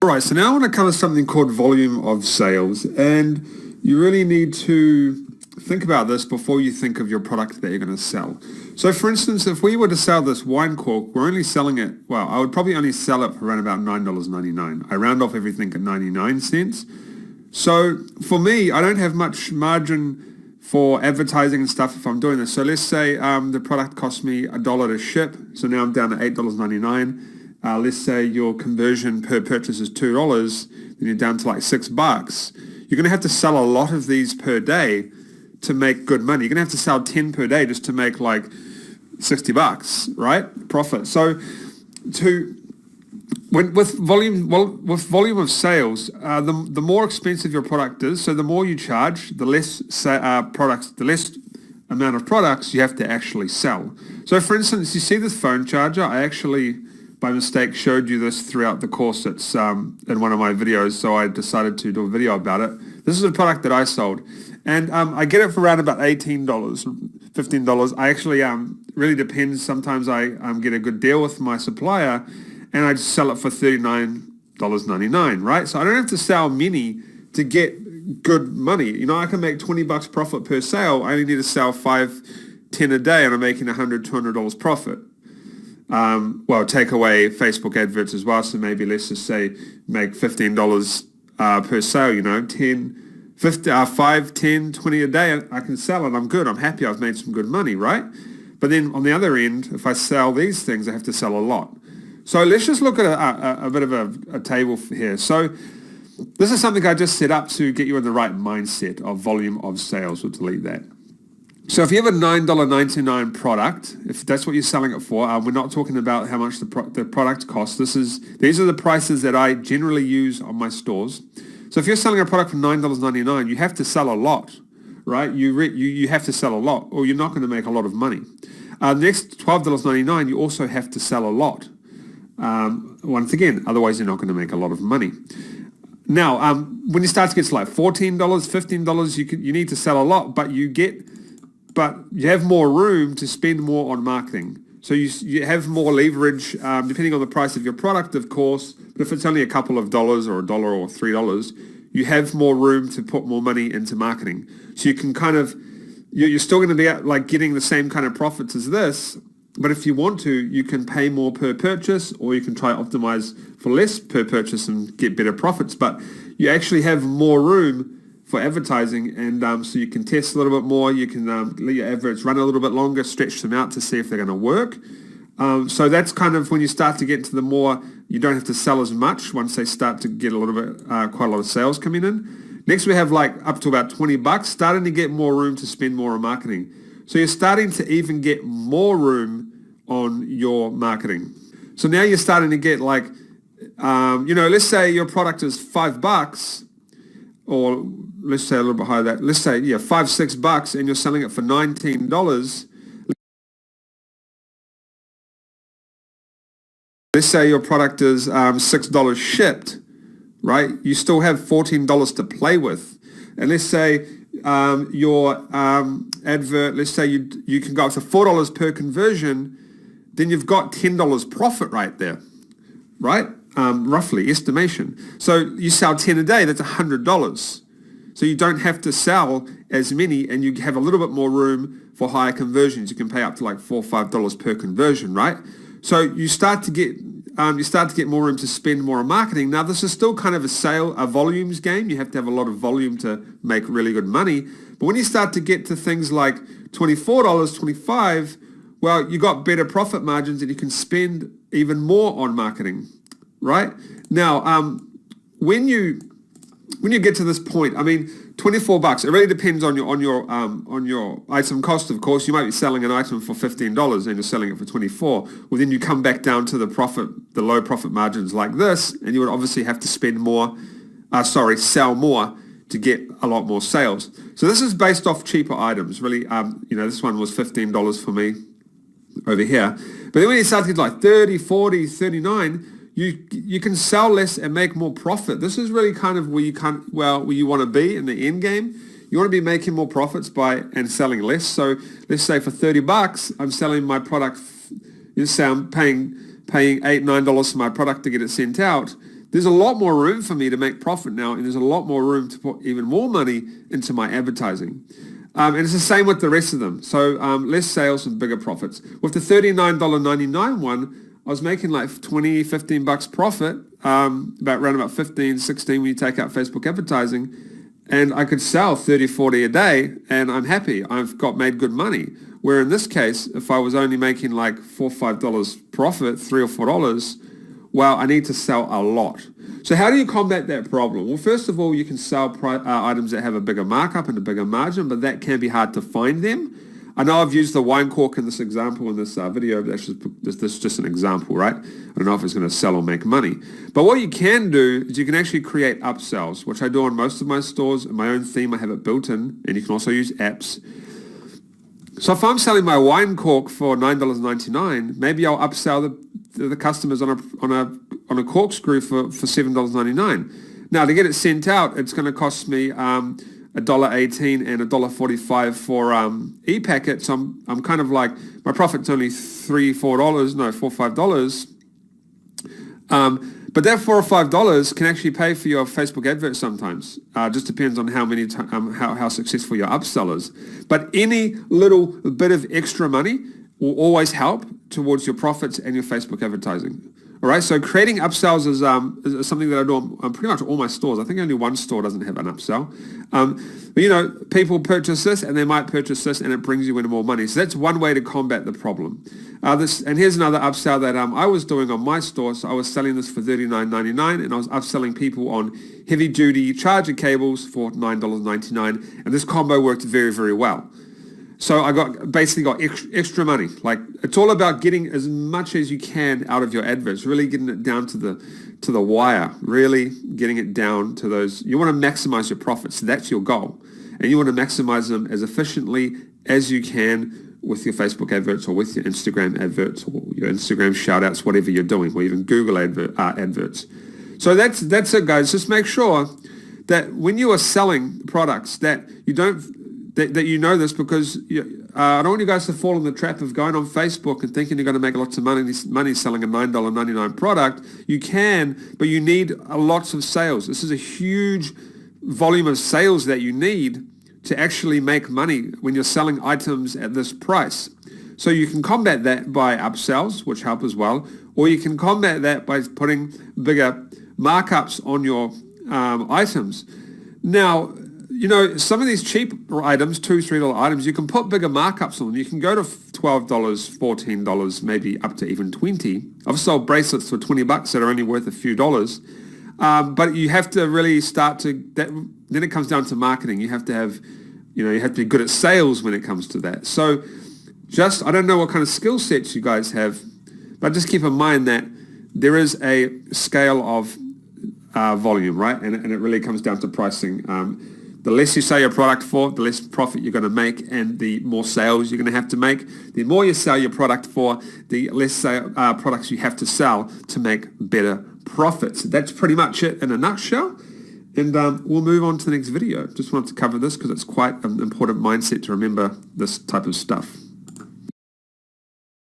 All right, so now I want to cover something called volume of sales, and you really need to think about this before you think of your product that you're going to sell. So for instance, if we were to sell this wine cork, we're only selling it, well, I would probably only sell it for around about $9.99. I round off everything at 99 cents. So for me, I don't have much margin for advertising and stuff if I'm doing this. So let's say the product cost me $1 to ship, so now I'm down to $8.99. Let's say your conversion per purchase is $2, then you're down to like $6. You're going to have to sell a lot of these per day to make good money. You're going to have to sell 10 per day just to make like $60, right? Profit. So with volume of sales, the more expensive your product is, so the more you charge, the less amount of products you have to actually sell. So for instance, you see this phone charger, I actually by mistake showed you this throughout the course. It's in one of my videos, so I decided to do a video about it. This is a product that I sold, and I get it for around about $18, $15. I actually really depends. Sometimes I get a good deal with my supplier, and I just sell it for $39.99, right? So I don't have to sell many to get good money. You know, I can make $20 profit per sale. I only need to sell 5, 10 a day, and I'm making $100, $200 profit. Well, take away Facebook adverts as well, so maybe let's just say make $15 per sale, you know, 10, 50, 5, 10, 20 a day, I can sell it, I'm good, I'm happy, I've made some good money, right? But then on the other end, if I sell these things, I have to sell a lot. So let's just look at a bit of a table here. So this is something I just set up to get you in the right mindset of volume of sales. We'll delete that. So if you have a $9.99 product, if that's what you're selling it for, we're not talking about how much the product costs. These are the prices that I generally use on my stores. So if you're selling a product for $9.99, you have to sell a lot, right? You have to sell a lot, or you're not going to make a lot of money. Next, $12.99, you also have to sell a lot. Once again, otherwise you're not going to make a lot of money. Now, when you start to get to like $14, $15, you need to sell a lot, but you have more room to spend more on marketing. So you have more leverage, depending on the price of your product, of course. But if it's only a couple of dollars or $1 or $3, you have more room to put more money into marketing. So you can kind of, you're still going to be like getting the same kind of profits as this. But if you want to, you can pay more per purchase, or you can try to optimize for less per purchase and get better profits. But you actually have more room for advertising, and so you can test a little bit more. You can let your adverts run a little bit longer, stretch them out to see if they're going to work. So that's kind of when you start to get to the more, you don't have to sell as much once they start to get a little bit, quite a lot of sales coming in. Next we have like up to about $20, starting to get more room to spend more on marketing. So you're starting to even get more room on your marketing. So now you're starting to get like, let's say your product is $5, or let's say a little bit higher than that. Let's say, $5, $6, and you're selling it for $19. Let's say your product is $6 shipped, right? You still have $14 to play with. And let's say your advert, let's say you can go up to $4 per conversion, then you've got $10 profit right there, right? Roughly, estimation. So you sell 10 a day, that's $100. So you don't have to sell as many, and you have a little bit more room for higher conversions. You can pay up to like $4 or $5 per conversion, right? So you start to get more room to spend more on marketing. Now this is still kind of a volumes game. You have to have a lot of volume to make really good money. But when you start to get to things like $24, $25, well, you got better profit margins, and you can spend even more on marketing, right? Now, when you get to this point, I mean, $24. It really depends on your item cost. Of course, you might be selling an item for $15 and you're selling it for $24. Well, then you come back down to the low profit margins like this, and you would obviously have to sell more to get a lot more sales. So this is based off cheaper items. Really, this one was $15 for me over here. But then when you start to get like 30, 40, 39. You can sell less and make more profit. This is really kind of where you want to be in the end game. You want to be making more profits and selling less. So let's say for $30, I'm selling my product. Let's say I'm paying $8, $9 for my product to get it sent out. there's a lot more room for me to make profit now, and there's a lot more room to put even more money into my advertising. And it's the same with the rest of them. So less sales and bigger profits. With the $39.99 one, I was making like 20, 15 bucks profit, around about 15, 16 when you take out Facebook advertising. And I could sell 30, 40 a day, and I'm happy. I've made good money. Where in this case, if I was only making like $4 or $5 profit, $3 or $4, well, I need to sell a lot. So how do you combat that problem? Well, first of all, you can sell items that have a bigger markup and a bigger margin, but that can be hard to find them. I know I've used the wine cork in this example in this video, but this is just an example, right? I don't know if it's going to sell or make money. But what you can do is you can actually create upsells, which I do on most of my stores. In my own theme, I have it built in, and you can also use apps. So if I'm selling my wine cork for $9.99, maybe I'll upsell the customers on a corkscrew for $7.99. Now to get it sent out, it's going to cost me $1.18 and $1.45 for e-packet. So I'm kind of like, my profit's only $4, $5. But that $4 or $5 can actually pay for your Facebook advert sometimes. Just depends on how successful your upsell is. But any little bit of extra money will always help towards your profits and your Facebook advertising. All right, so creating upsells is something that I do on pretty much all my stores. I think only one store doesn't have an upsell. But people purchase this and they might purchase this and it brings you in more money. So that's one way to combat the problem. And here's another upsell that I was doing on my store. So I was selling this for $39.99 and I was upselling people on heavy-duty charger cables for $9.99. And this combo worked very, very well. So I basically got extra money. Like, it's all about getting as much as you can out of your adverts, really getting it down to the wire, really getting it down to those. You want to maximize your profits. That's your goal. And you want to maximize them as efficiently as you can with your Facebook adverts or with your Instagram adverts or your Instagram shout-outs, whatever you're doing, or even Google adverts. So that's it, guys. Just make sure that when you are selling products that you don't that you know this, because I don't want you guys to fall in the trap of going on Facebook and thinking you're going to make lots of money selling a $9.99 product. You can, but you need lots of sales. This is a huge volume of sales that you need to actually make money when you're selling items at this price. So you can combat that by upsells, which help as well, or you can combat that by putting bigger markups on your items. Now, some of these cheap items, $2, $3 items, you can put bigger markups on them. You can go to $12, $14, maybe up to even $20. I've sold bracelets for $20 that are only worth a few dollars. But you have to really then it comes down to marketing. You have to be good at sales when it comes to that. So I don't know what kind of skill sets you guys have, but just keep in mind that there is a scale of volume, right? And it really comes down to pricing. The less you sell your product for, the less profit you're going to make, and the more sales you're going to have to make. The more you sell your product for, the less products you have to sell to make better profits. That's pretty much it in a nutshell. And we'll move on to the next video. Just wanted to cover this because it's quite an important mindset to remember this type of stuff.